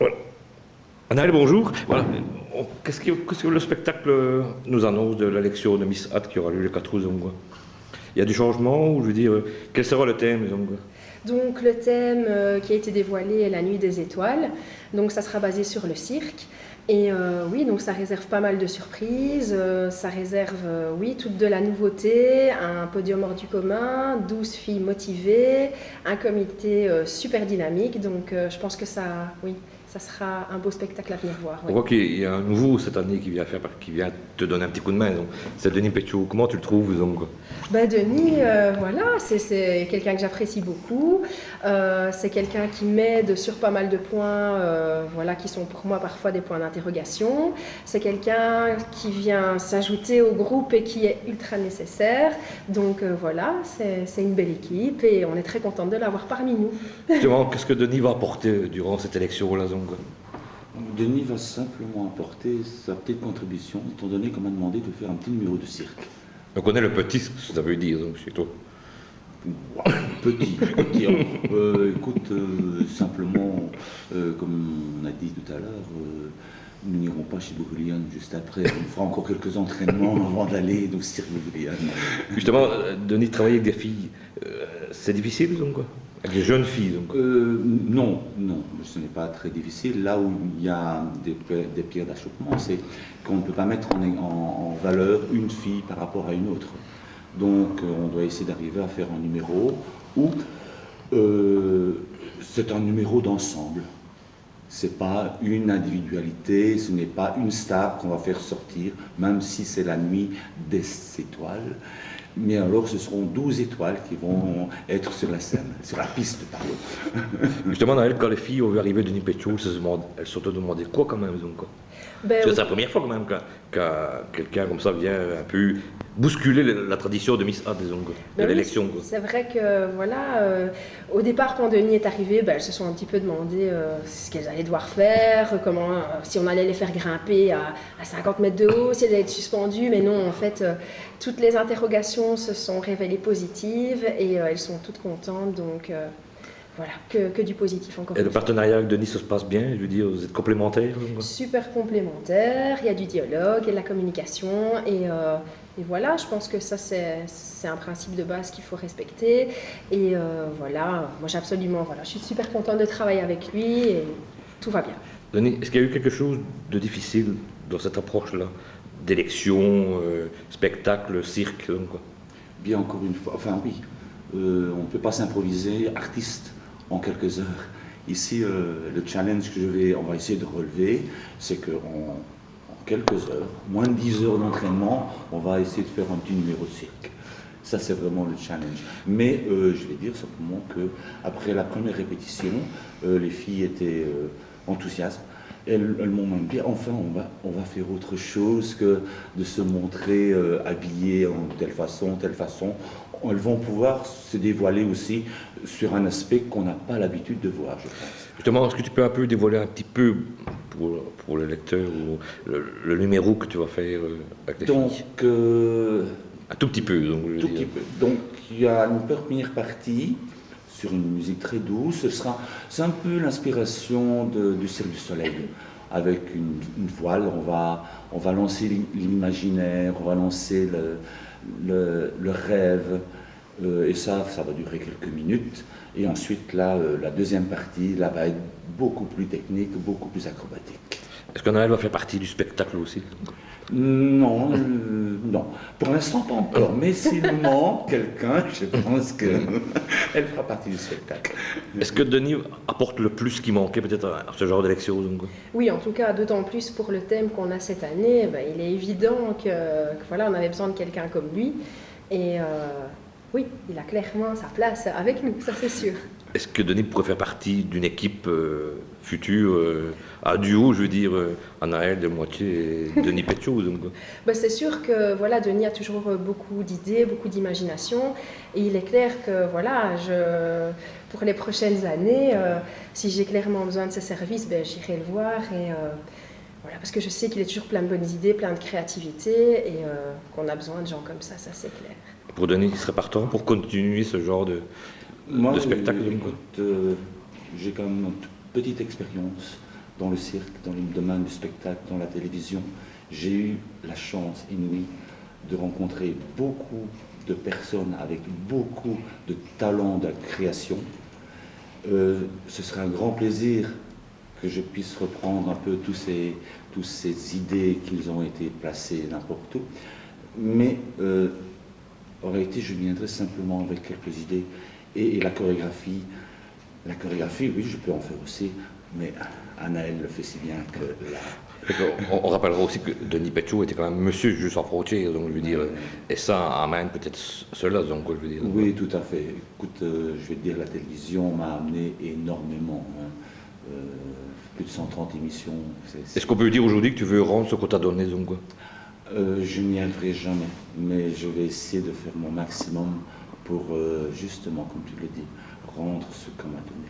Voilà. Anaël, bonjour. Voilà. Qu'est-ce que le spectacle nous annonce de l'élection de Miss Hatt qui aura lieu le 4 août, donc, quoi. Il y a du changement, ou je veux dire, quel sera le thème, donc, quoi. Donc le thème qui a été dévoilé est la nuit des étoiles. Donc ça sera basé sur le cirque. Et oui, donc ça réserve pas mal de surprises. Ça réserve, oui, toute de la nouveauté, un podium hors du commun, 12 filles motivées, un comité super dynamique. Donc je pense que ça, oui, ça sera un beau spectacle à venir voir. On Oui. voit qu'il y a un nouveau cette année qui vient te donner un petit coup de main, donc. C'est Denis Pétiot. Comment tu le trouves, donc, quoi. Ben Denis, voilà, c'est quelqu'un que j'apprécie beaucoup. C'est quelqu'un qui m'aide sur pas mal de points, voilà, qui sont pour moi parfois des points d'interrogation. C'est quelqu'un qui vient s'ajouter au groupe et qui est ultra nécessaire. Donc voilà, c'est une belle équipe et on est très contente de l'avoir parmi nous. Justement, qu'est-ce que Denis va apporter durant cette élection-là, donc, quoi. Denis va simplement apporter sa petite contribution, étant donné qu'on m'a demandé de faire un petit numéro de cirque. On connaît le petit, ce que ça veut dire, donc, chez toi. Petit, petit. Écoute, simplement, comme on a dit tout à l'heure, nous n'irons pas chez Bourguignon juste après. On fera encore quelques entraînements avant d'aller au cirque Bourguignon. Justement, Denis travailler avec des filles, c'est difficile, donc, quoi. Avec des jeunes filles, donc. Non, non, ce n'est pas très difficile. Là où il y a des pierres d'achoppement, c'est qu'on ne peut pas mettre en valeur une fille par rapport à une autre. Donc on doit essayer d'arriver à faire un numéro où c'est un numéro d'ensemble. Ce n'est pas une individualité, ce n'est pas une star qu'on va faire sortir, même si c'est la nuit des étoiles. Mais alors, ce seront 12 étoiles qui vont être sur la scène, sur la piste, pardon. Justement, Naël, quand les filles ont vu arriver Denis Pétiot, elles se sont demandé quoi quand même, donc, quoi. Parce que c'est la première fois quand même qu'un quelqu'un comme ça vient un peu bousculer la tradition de Miss Hatt, disons, quoi, de Oui, l'élection, quoi. c'est vrai que voilà, au départ quand Denis est arrivé, elles se sont un petit peu demandé ce qu'elles allaient devoir faire, comment, si on allait les faire grimper à 50 mètres de haut, si elles allaient être suspendues, mais non, en fait, toutes les interrogations se sont révélées positives et elles sont toutes contentes, donc voilà, que du positif encore Et une le fois. partenariat avec Denis, ça se passe bien, je veux dire, vous êtes complémentaires, donc, quoi. Super complémentaire, il y a du dialogue, il y a de la communication et voilà, je pense que ça c'est un principe de base qu'il faut respecter et voilà, moi j'ai absolument, voilà, je suis super contente de travailler avec lui et tout va bien. Denis, est-ce qu'il y a eu quelque chose de difficile dans cette approche-là, d'élection, spectacle, cirque, donc, quoi. Bien encore une fois, enfin oui, on ne peut pas s'improviser artiste en quelques heures. Ici, le challenge que on va essayer de relever, c'est qu'en quelques heures, moins de 10 heures d'entraînement, on va essayer de faire un petit numéro de cirque. Ça, c'est vraiment le challenge. Mais je vais dire simplement que après la première répétition, les filles étaient enthousiastes. Elles m'ont même dit, enfin, on va faire autre chose que de se montrer habillées en telle façon, telle façon. Elles vont pouvoir se dévoiler aussi sur un aspect qu'on n'a pas l'habitude de voir, je pense. Justement, est-ce que tu peux un peu dévoiler un petit peu pour le lecteur ou le numéro que tu vas faire avec les filles? Donc, Un tout petit peu, donc, je veux tout dire. petit peu. Donc, il y a une première partie sur une musique très douce. C'est un peu l'inspiration du Cirque du Soleil. Avec une voile, on va lancer l'imaginaire, on va lancer le rêve. Et ça va durer quelques minutes. Et ensuite, là, la deuxième partie, là, va être beaucoup plus technique, beaucoup plus acrobatique. Est-ce qu'Anaël va faire partie du spectacle aussi? Non, non. Pour l'instant, pas encore. Mais s'il nous manque quelqu'un, je pense qu'elle fera partie du spectacle. Est-ce que Denis apporte le plus qui manquait peut-être à ce genre d'élection, donc? Oui, en tout cas, d'autant plus pour le thème qu'on a cette année, il est évident que voilà, on avait besoin de quelqu'un comme lui et oui, il a clairement sa place avec nous, ça c'est sûr. Est-ce que Denis pourrait faire partie d'une équipe future, à duo, je veux dire, Anaël de moitié et Denis Pétiot, donc? C'est sûr que voilà, Denis a toujours beaucoup d'idées, beaucoup d'imagination et il est clair que voilà, pour les prochaines années, si j'ai clairement besoin de ses services, j'irai le voir et voilà, parce que je sais qu'il est toujours plein de bonnes idées, plein de créativité et qu'on a besoin de gens comme ça c'est clair. Pour Denis, il serait partant pour continuer ce genre Moi, de spectacle, donc, quoi. écoute, j'ai quand même une petite expérience dans le cirque, dans le domaine du spectacle, dans la télévision. J'ai eu la chance inouïe de rencontrer beaucoup de personnes avec beaucoup de talent de création. Ce serait un grand plaisir que je puisse reprendre un peu toutes ces idées qu'ils ont été placées n'importe où. Mais en réalité, je viendrai simplement avec quelques idées. Et la chorégraphie, oui, je peux en faire aussi, mais Anaël le fait si bien que on rappellera aussi que Denis Péchou était quand même monsieur juste en frontière, donc je veux dire, et ça amène peut-être cela, donc je veux dire. Oui, tout à fait. Écoute, je vais te dire, la télévision m'a amené énormément. Plus de 130 émissions. Est-ce qu'on peut dire aujourd'hui que tu veux rendre ce qu'on t'a donné, donc? Je n'y arriverai jamais, mais je vais essayer de faire mon maximum pour, justement, comme tu le dis, rendre ce qu'on m'a donné.